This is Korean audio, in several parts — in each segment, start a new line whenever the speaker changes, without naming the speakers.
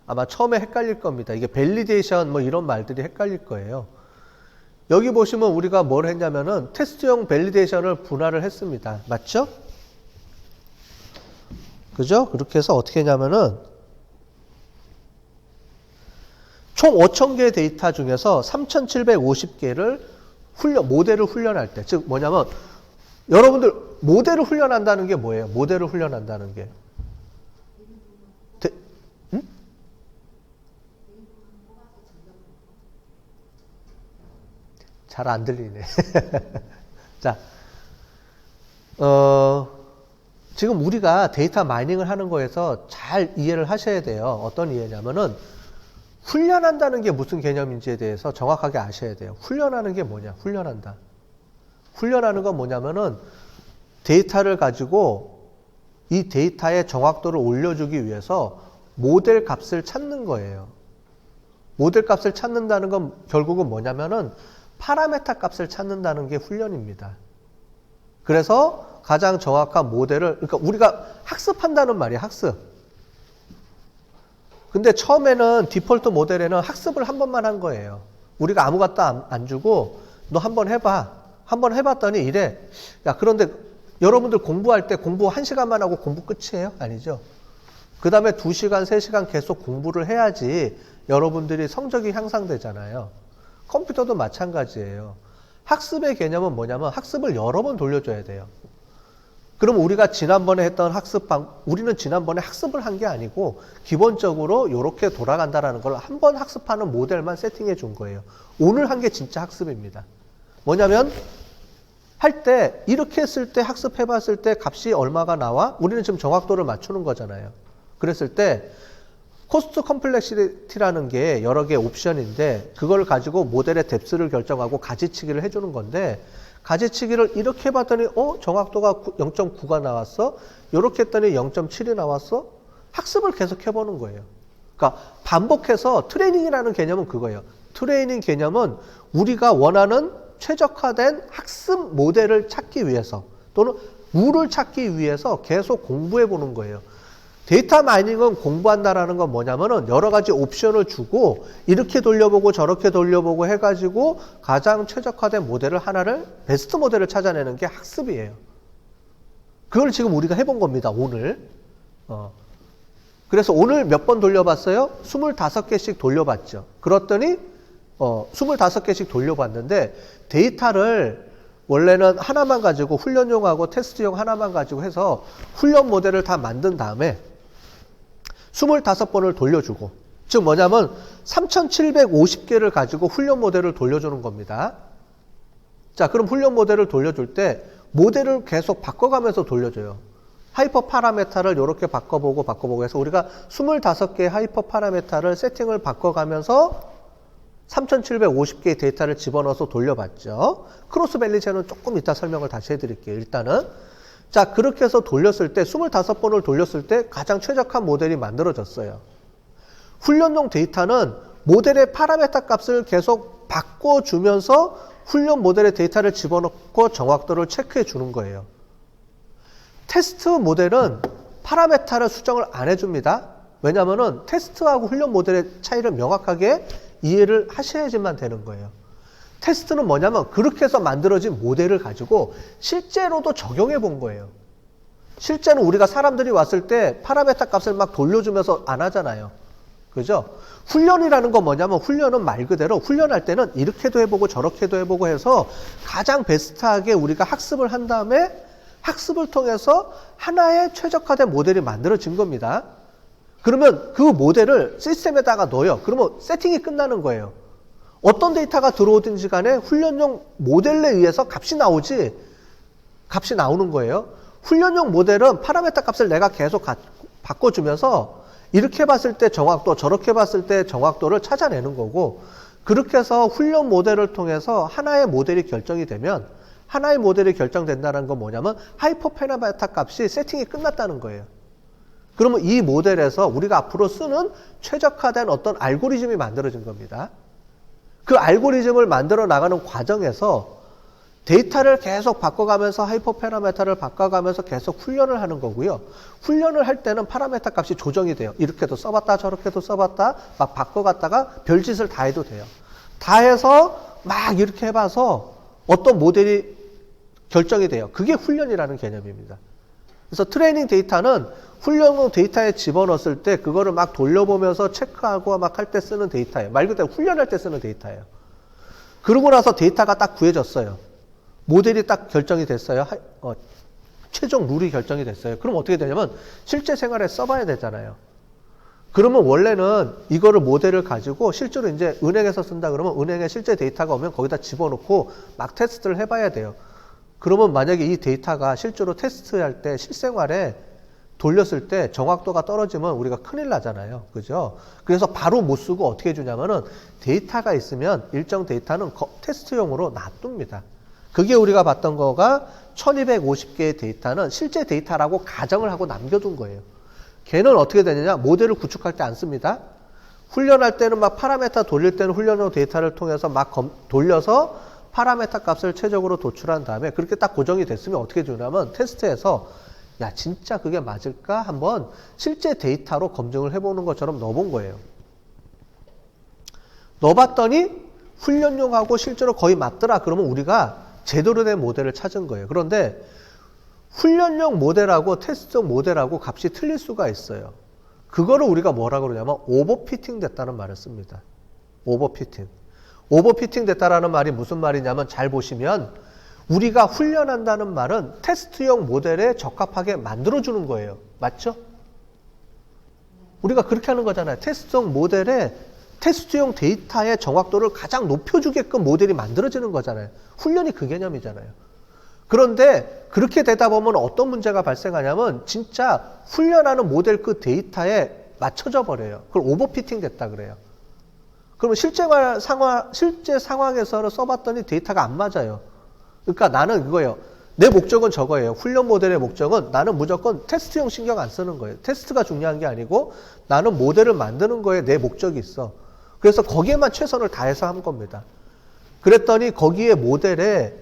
아마 처음에 헷갈릴 겁니다. 이게 밸리데이션 뭐 이런 말들이 헷갈릴 거예요. 여기 보시면 우리가 뭘 했냐면은 테스트용 밸리데이션을 분할을 했습니다. 맞죠? 그죠? 그렇게 해서 어떻게 했냐면은 총 5,000개의 데이터 중에서 3,750개를 모델을 훈련할 때, 즉 뭐냐면 여러분들 모델을 훈련한다는 게 뭐예요? 모델을 훈련한다는 게 응? 잘 안 들리네. 자, 지금 우리가 데이터 마이닝을 하는 거에서 잘 이해를 하셔야 돼요. 어떤 이해냐면은 훈련한다는 게 무슨 개념인지에 대해서 정확하게 아셔야 돼요. 훈련하는 게 뭐냐? 훈련한다. 훈련하는 건 뭐냐면은 데이터를 가지고 이 데이터의 정확도를 올려주기 위해서 모델 값을 찾는 거예요. 모델 값을 찾는다는 건 결국은 뭐냐면은 파라메타 값을 찾는다는 게 훈련입니다. 그래서 가장 정확한 모델을, 그러니까 우리가 학습한다는 말이에요. 학습. 근데 처음에는 디폴트 모델에는 학습을 한 번만 한 거예요. 우리가 아무것도 안 주고 너 한번 해봐. 한번 해봤더니 이래. 야, 그런데 여러분들 공부할 때 공부 1시간만 하고 공부 끝이에요? 아니죠. 그 다음에 2시간, 3시간 계속 공부를 해야지 여러분들이 성적이 향상되잖아요. 컴퓨터도 마찬가지예요. 학습의 개념은 뭐냐면 학습을 여러 번 돌려줘야 돼요. 그럼 우리가 지난번에 했던 우리는 지난번에 학습을 한 게 아니고 기본적으로 이렇게 돌아간다라는 걸 한 번 학습하는 모델만 세팅해 준 거예요. 오늘 한 게 진짜 학습입니다. 뭐냐면 할 때 이렇게 했을 때 학습해 봤을 때 값이 얼마가 나와? 우리는 지금 정확도를 맞추는 거잖아요. 그랬을 때 코스트 컴플렉시티라는 게 여러 개의 옵션인데 그걸 가지고 모델의 뎁스를 결정하고 가지치기를 해주는 건데 가지치기를 이렇게 해봤더니 정확도가 0.9가 나왔어? 이렇게 했더니 0.7이 나왔어? 학습을 계속 해보는 거예요. 그러니까 반복해서 트레이닝이라는 개념은 그거예요. 트레이닝 개념은 우리가 원하는 최적화된 학습 모델을 찾기 위해서 또는 룰을 찾기 위해서 계속 공부해 보는 거예요. 데이터 마이닝은 공부한다라는 건 뭐냐면은 여러 가지 옵션을 주고 이렇게 돌려보고 저렇게 돌려보고 해가지고 가장 최적화된 모델을 하나를 베스트 모델을 찾아내는 게 학습이에요. 그걸 지금 우리가 해본 겁니다. 오늘. 그래서 오늘 몇 번 돌려봤어요? 25개씩 돌려봤죠. 그랬더니 25개씩 돌려봤는데 데이터를 원래는 하나만 가지고 훈련용하고 테스트용 하나만 가지고 해서 훈련 모델을 다 만든 다음에 25번을 돌려주고 즉 뭐냐면 3,750개를 가지고 훈련 모델을 돌려주는 겁니다. 자, 그럼 훈련 모델을 돌려줄 때 모델을 계속 바꿔가면서 돌려줘요. 하이퍼 파라메타를 이렇게 바꿔보고 해서 우리가 25개의 하이퍼 파라메타를 세팅을 바꿔가면서 3,750개의 데이터를 집어넣어서 돌려봤죠. 크로스 밸리체는 조금 이따 설명을 다시 해드릴게요. 일단은 자, 그렇게 해서 돌렸을 때 25번을 돌렸을 때 가장 최적한 모델이 만들어졌어요. 훈련용 데이터는 모델의 파라메타 값을 계속 바꿔주면서 훈련 모델의 데이터를 집어넣고 정확도를 체크해 주는 거예요. 테스트 모델은 파라메타를 수정을 안 해줍니다. 왜냐하면 테스트하고 훈련 모델의 차이를 명확하게 이해를 하셔야지만 되는 거예요. 테스트는 뭐냐면 그렇게 해서 만들어진 모델을 가지고 실제로도 적용해 본 거예요. 실제는 우리가 사람들이 왔을 때 파라메타 값을 막 돌려주면서 안 하잖아요. 그죠? 훈련이라는 건 뭐냐면 훈련은 말 그대로 훈련할 때는 이렇게도 해보고 저렇게도 해보고 해서 가장 베스트하게 우리가 학습을 한 다음에 학습을 통해서 하나의 최적화된 모델이 만들어진 겁니다. 그러면 그 모델을 시스템에다가 넣어요. 그러면 세팅이 끝나는 거예요. 어떤 데이터가 들어오든지 간에 훈련용 모델에 의해서 값이 나오지 값이 나오는 거예요. 훈련용 모델은 파라메타 값을 내가 계속 바꿔주면서 이렇게 봤을 때 정확도 저렇게 봤을 때 정확도를 찾아내는 거고 그렇게 해서 훈련 모델을 통해서 하나의 모델이 결정이 되면 하나의 모델이 결정된다는 건 뭐냐면 하이퍼 파라메타 값이 세팅이 끝났다는 거예요. 그러면 이 모델에서 우리가 앞으로 쓰는 최적화된 어떤 알고리즘이 만들어진 겁니다. 그 알고리즘을 만들어 나가는 과정에서 데이터를 계속 바꿔가면서 하이퍼 파라메터를 바꿔가면서 계속 훈련을 하는 거고요. 훈련을 할 때는 파라메터 값이 조정이 돼요. 이렇게도 써봤다 저렇게도 써봤다 막 바꿔갔다가 별짓을 다 해도 돼요. 다 해서 막 이렇게 해봐서 어떤 모델이 결정이 돼요. 그게 훈련이라는 개념입니다. 그래서 트레이닝 데이터는 훈련용 데이터에 집어넣었을 때 그거를 막 돌려보면서 체크하고 막 할 때 쓰는 데이터예요. 말 그대로 훈련할 때 쓰는 데이터예요. 그러고 나서 데이터가 딱 구해졌어요. 모델이 딱 결정이 됐어요. 최종 룰이 결정이 됐어요. 그럼 어떻게 되냐면 실제 생활에 써봐야 되잖아요. 그러면 원래는 이거를 모델을 가지고 실제로 이제 은행에서 쓴다 그러면 은행에 실제 데이터가 오면 거기다 집어넣고 막 테스트를 해봐야 돼요. 그러면 만약에 이 데이터가 실제로 테스트할 때 실생활에 돌렸을 때 정확도가 떨어지면 우리가 큰일 나잖아요. 그죠? 그래서 바로 못 쓰고 어떻게 해주냐면은 데이터가 있으면 일정 데이터는 테스트용으로 놔둡니다. 그게 우리가 봤던 거가 1250개의 데이터는 실제 데이터라고 가정을 하고 남겨둔 거예요. 걔는 어떻게 되느냐? 모델을 구축할 때 안 씁니다. 훈련할 때는 막 파라메터 돌릴 때는 훈련용 데이터를 통해서 막 돌려서 파라메터 값을 최적으로 도출한 다음에 그렇게 딱 고정이 됐으면 어떻게 주냐면 테스트에서 야 진짜 그게 맞을까? 한번 실제 데이터로 검증을 해보는 것처럼 넣어본 거예요. 넣어봤더니 훈련용하고 실제로 거의 맞더라. 그러면 우리가 제대로 된 모델을 찾은 거예요. 그런데 훈련용 모델하고 테스트용 모델하고 값이 틀릴 수가 있어요. 그거를 우리가 뭐라고 그러냐면 오버피팅 됐다는 말을 씁니다. 오버피팅. 오버피팅 됐다라는 말이 무슨 말이냐면 잘 보시면 우리가 훈련한다는 말은 테스트용 모델에 적합하게 만들어주는 거예요. 맞죠? 우리가 그렇게 하는 거잖아요. 테스트용 모델에 테스트용 데이터의 정확도를 가장 높여주게끔 모델이 만들어지는 거잖아요. 훈련이 그 개념이잖아요. 그런데 그렇게 되다 보면 어떤 문제가 발생하냐면 진짜 훈련하는 모델 그 데이터에 맞춰져 버려요. 그걸 오버피팅 됐다 그래요. 그러면 실제 상황에서는 써봤더니 데이터가 안 맞아요. 그러니까 나는 이거예요. 내 목적은 저거예요. 훈련 모델의 목적은 나는 무조건 테스트용 신경 안 쓰는 거예요. 테스트가 중요한 게 아니고 나는 모델을 만드는 거에 내 목적이 있어. 그래서 거기에만 최선을 다해서 한 겁니다. 그랬더니 거기에 모델에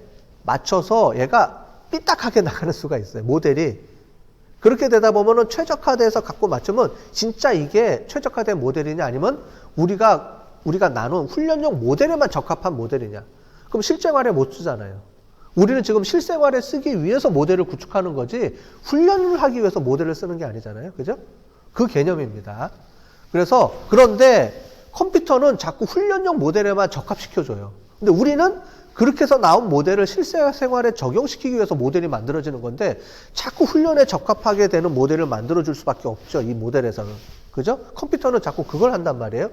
맞춰서 얘가 삐딱하게 나가는 수가 있어요. 모델이. 그렇게 되다 보면은 최적화돼서 갖고 맞추면 진짜 이게 최적화된 모델이냐 아니면 우리가 나눈 훈련용 모델에만 적합한 모델이냐. 그럼 실생활에 못 쓰잖아요. 우리는 지금 실생활에 쓰기 위해서 모델을 구축하는 거지 훈련을 하기 위해서 모델을 쓰는 게 아니잖아요. 그죠? 그 개념입니다. 그런데 컴퓨터는 자꾸 훈련용 모델에만 적합시켜줘요. 근데 우리는 그렇게 해서 나온 모델을 실생활에 적용시키기 위해서 모델이 만들어지는 건데 자꾸 훈련에 적합하게 되는 모델을 만들어줄 수밖에 없죠. 이 모델에서는. 그죠? 컴퓨터는 자꾸 그걸 한단 말이에요.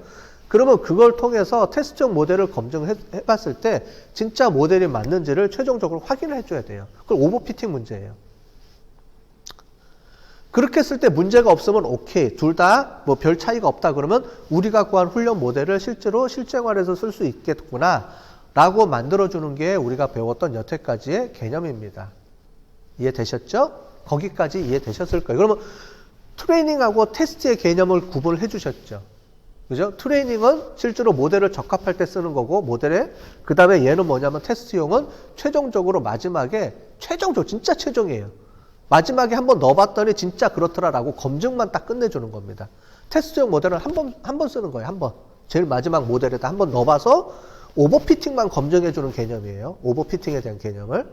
그러면 그걸 통해서 테스트용 모델을 검증해봤을 때 진짜 모델이 맞는지를 최종적으로 확인을 해줘야 돼요. 그걸 오버피팅 문제예요. 그렇게 했을 때 문제가 없으면 오케이. 둘 다 뭐 별 차이가 없다 그러면 우리가 구한 훈련 모델을 실제로 실생활에서 쓸 수 있겠구나 라고 만들어주는 게 우리가 배웠던 여태까지의 개념입니다. 이해되셨죠? 거기까지 이해되셨을 거예요. 그러면 트레이닝하고 테스트의 개념을 구분을 해주셨죠. 그죠? 트레이닝은 실제로 모델을 적합할 때 쓰는 거고 모델에 그 다음에 얘는 뭐냐면 테스트용은 최종적으로 마지막에 진짜 최종이에요. 마지막에 한번 넣어봤더니 진짜 그렇더라라고 검증만 딱 끝내주는 겁니다. 테스트용 모델은 한 번 쓰는 거예요. 한 번. 제일 마지막 모델에다 한 번 넣어봐서 오버피팅만 검증해주는 개념이에요. 오버피팅에 대한 개념을.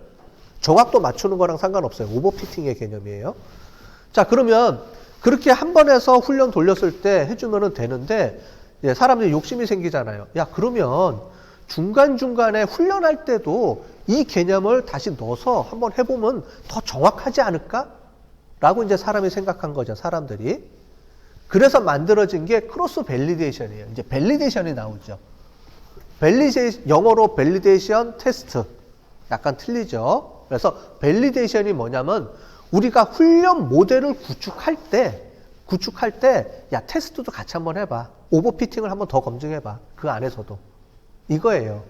정확도 맞추는 거랑 상관없어요. 오버피팅의 개념이에요. 자, 그러면 그렇게 한 번 해서 훈련 돌렸을 때 해주면 되는데 사람들이 욕심이 생기잖아요. 야, 그러면 중간중간에 훈련할 때도 이 개념을 다시 넣어서 한번 해보면 더 정확하지 않을까? 라고 이제 사람이 생각한 거죠. 사람들이. 그래서 만들어진 게 크로스 밸리데이션이에요. 이제 밸리데이션이 나오죠. 영어로 밸리데이션 테스트. 약간 틀리죠. 그래서 밸리데이션이 뭐냐면 우리가 훈련 모델을 구축할 때 야, 테스트도 같이 한번 해봐. 오버피팅을 한번 더 검증해봐. 그 안에서도. 이거예요.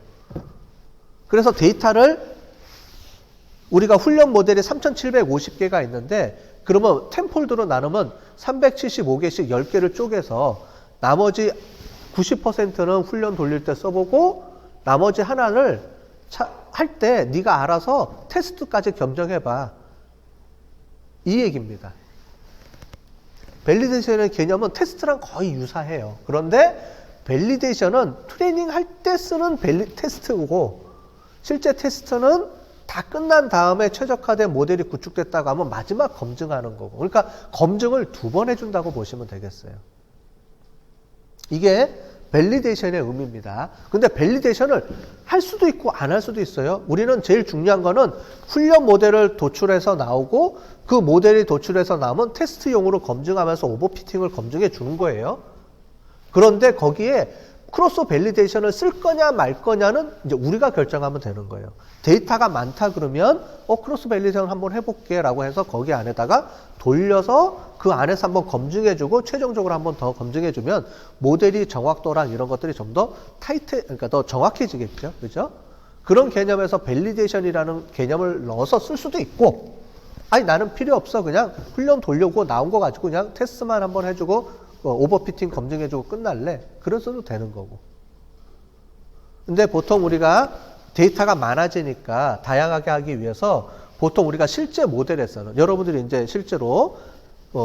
그래서 데이터를 우리가 훈련 모델이 3750개가 있는데 그러면 10폴드로 나누면 375개씩 10개를 쪼개서 나머지 90%는 훈련 돌릴 때 써보고 나머지 하나를 할 때 네가 알아서 테스트까지 겸정해봐. 이 얘기입니다. 밸리데이션의 개념은 테스트랑 거의 유사해요. 그런데 밸리데이션은 트레이닝 할 때 쓰는 테스트고 실제 테스트는 다 끝난 다음에 최적화된 모델이 구축됐다고 하면 마지막 검증하는 거고. 그러니까 검증을 2번 해준다고 보시면 되겠어요. 이게 밸리데이션의 의미입니다. 근데 밸리데이션을 할 수도 있고 안 할 수도 있어요. 우리는 제일 중요한 거는 훈련 모델을 도출해서 나오고 그 모델이 도출해서 나오면 테스트용으로 검증하면서 오버피팅을 검증해 주는 거예요. 그런데 거기에 크로스 밸리데이션을 쓸 거냐 말 거냐는 이제 우리가 결정하면 되는 거예요. 데이터가 많다 그러면 크로스 밸리데이션 한번 해볼게 라고 해서 거기 안에다가 돌려서 그 안에서 한번 검증해주고 최종적으로 한번 더 검증해주면 모델이 정확도랑 이런 것들이 좀 더 그러니까 더 정확해지겠죠. 그죠? 그런 개념에서 밸리데이션이라는 개념을 넣어서 쓸 수도 있고 아니 나는 필요 없어. 그냥 훈련 돌려고 나온 거 가지고 그냥 테스트만 한번 해주고 오버피팅 검증해주고 끝날래. 그래서도 되는 거고. 근데 보통 우리가 데이터가 많아지니까 다양하게 하기 위해서 보통 우리가 실제 모델에서는 여러분들이 이제 실제로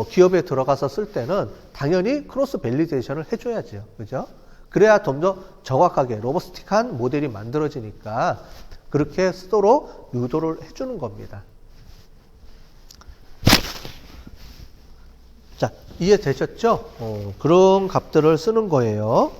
기업에 들어가서 쓸 때는 당연히 크로스 밸리데이션을 해줘야죠. 그죠? 그래야 좀 더 정확하게 로버스틱한 모델이 만들어지니까 그렇게 쓰도록 유도를 해주는 겁니다. 자, 이해되셨죠? 그런 값들을 쓰는 거예요.